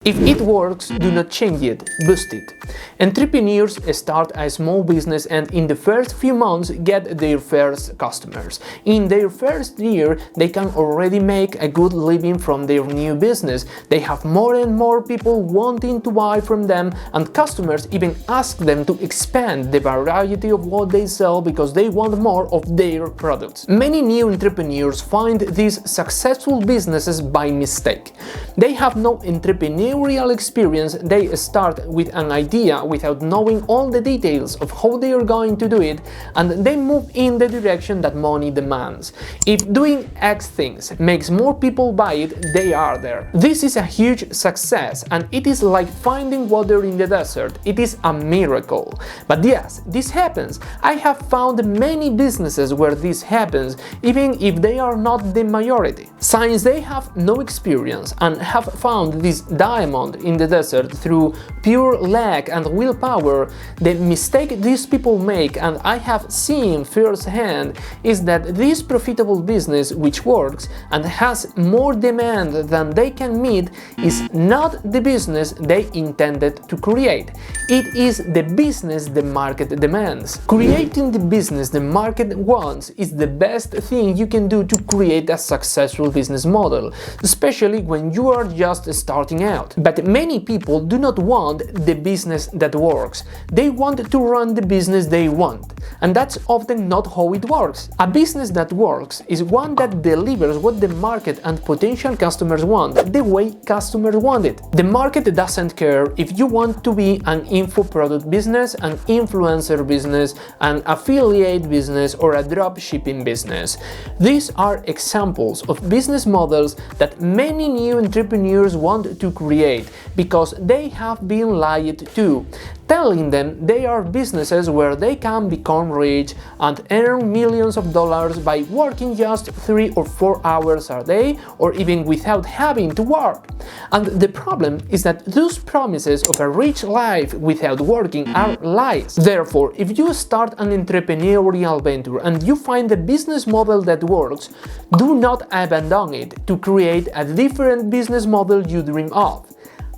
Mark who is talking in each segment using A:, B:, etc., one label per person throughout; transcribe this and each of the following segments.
A: If it works, do not change it, boost it. Entrepreneurs start a small business and in the first few months get their first customers. In their first year, they can already make a good living from their new business. They have more and more people wanting to buy from them, and customers even ask them to expand the variety of what they sell because they want more of their products. Many new entrepreneurs find these successful businesses by mistake. They have no entrepreneurial experience. They start with an idea without knowing all the details of how they are going to do it, and they move in the direction that money demands. If doing X things makes more people buy it, they are there. This is a huge success, and it is like finding water in the desert. It is a miracle. But yes, this happens. I have found many businesses where this happens, even if they are not the majority. Since they have no experience and have found this diamond in the desert through pure luck and willpower, the mistake these people make, and I have seen firsthand, is that this profitable business which works and has more demand than they can meet is not the business they intended to create. It is the business the market demands. Creating the business the market wants is the best thing you can do to create a successful business model, especially when you are just starting out. But many people do not want the business that works. They want to run the business they want, and that's often not how it works. A business that works is one that delivers what the market and potential customers want, the way customers want it. The market doesn't care if you want to be an info product business, an influencer business, an affiliate business, or a drop shipping business. These are examples of business models that many new entrepreneurs want to create because they have been lied to, telling them they are businesses where they can become rich and earn millions of dollars by working just 3 or 4 hours a day, or even without having to work. And the problem is that those promises of a rich life without working are lies. Therefore, if you start an entrepreneurial venture and you find a business model that works, do not abandon it to create a different business model you dream of.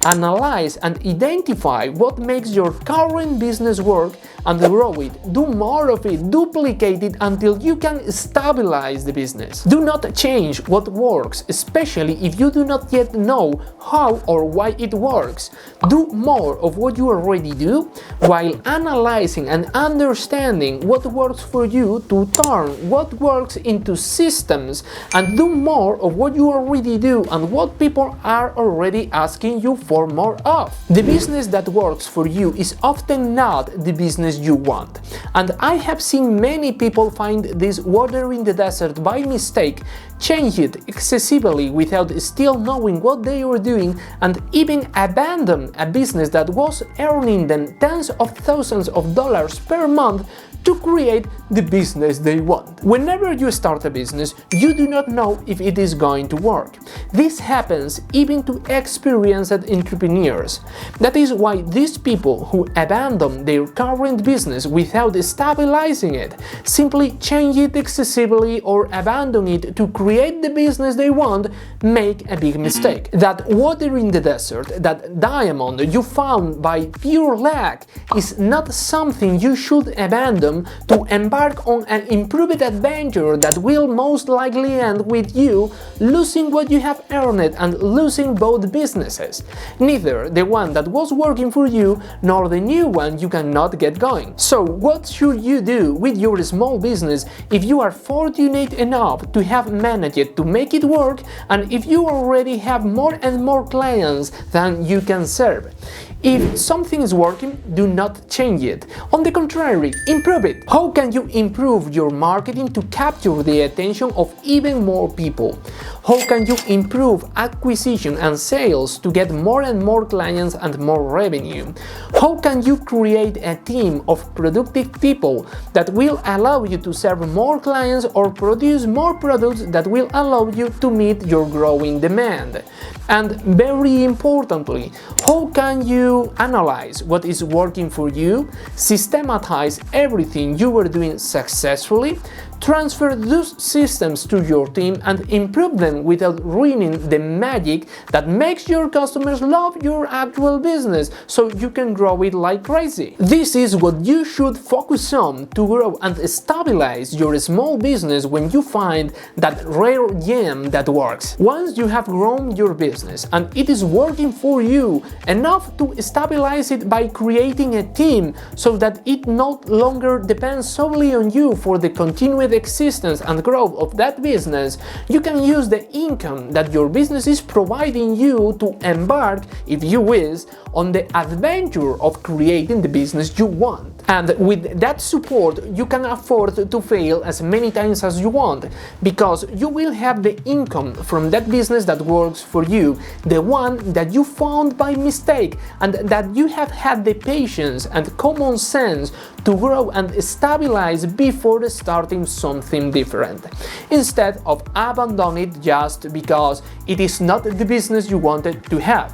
A: Analyze and identify what makes your current business work and grow it. Do more of it, duplicate it until you can stabilize the business. Do not change what works, especially if you do not yet know how or why it works. Do more of what you already do while analyzing and understanding what works for you to turn what works into systems, and do more of what you already do and what people are already asking you for more of. The business that works for you is often not the business you want, and I have seen many people find this water in the desert by mistake, change it excessively without still knowing what they were doing, and even abandon a business that was earning them tens of thousands of dollars per month to create the business they want. Whenever you start a business, you do not know if it is going to work. This happens even to experienced entrepreneurs. That is why these people who abandon their current business without stabilizing it, simply change it excessively or abandon it to create the business they want, make a big mistake. That water in the desert, that diamond you found by pure luck, is not something you should abandon to embark on an improved adventure that will most likely end with you losing what you have earned and losing both businesses. Neither the one that was working for you nor the new one you cannot get going. So what should you do with your small business if you are fortunate enough to have managed to make it work, and if you already have more and more clients than you can serve? If something is working, do not change it. On the contrary, improve it. How can you improve your marketing to capture the attention of even more people? How can you improve acquisition and sales to get more and more clients and more revenue? How can you create a team of productive people that will allow you to serve more clients or produce more products that will allow you to meet your growing demand? And very importantly, how can you analyze what is working for you, systematize everything you were doing successfully, Transfer those systems to your team and improve them without ruining the magic that makes your customers love your actual business so you can grow it like crazy. This is what you should focus on to grow and stabilize your small business when you find that rare gem that works. Once you have grown your business and it is working for you enough to stabilize it by creating a team so that it no longer depends solely on you for the continued existence and growth of that business, you can use the income that your business is providing you to embark, if you wish, on the adventure of creating the business you want. And with that support, you can afford to fail as many times as you want, because you will have the income from that business that works for you, the one that you found by mistake, and that you have had the patience and common sense to grow and stabilize before starting something different, instead of abandoning it just because it is not the business you wanted to have.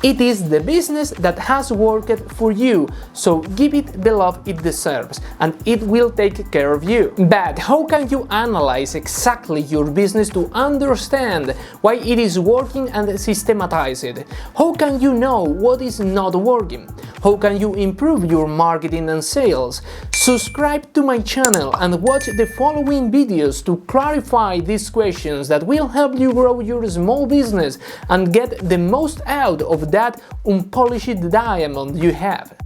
A: It is the business that has worked for you, so give it the love it deserves, and it will take care of you. But how can you analyze exactly your business to understand why it is working and systematize it? How can you know what is not working? How can you improve your marketing and sales? Subscribe to my channel and watch the following videos to clarify these questions that will help you grow your small business and get the most out of that unpolished diamond you have.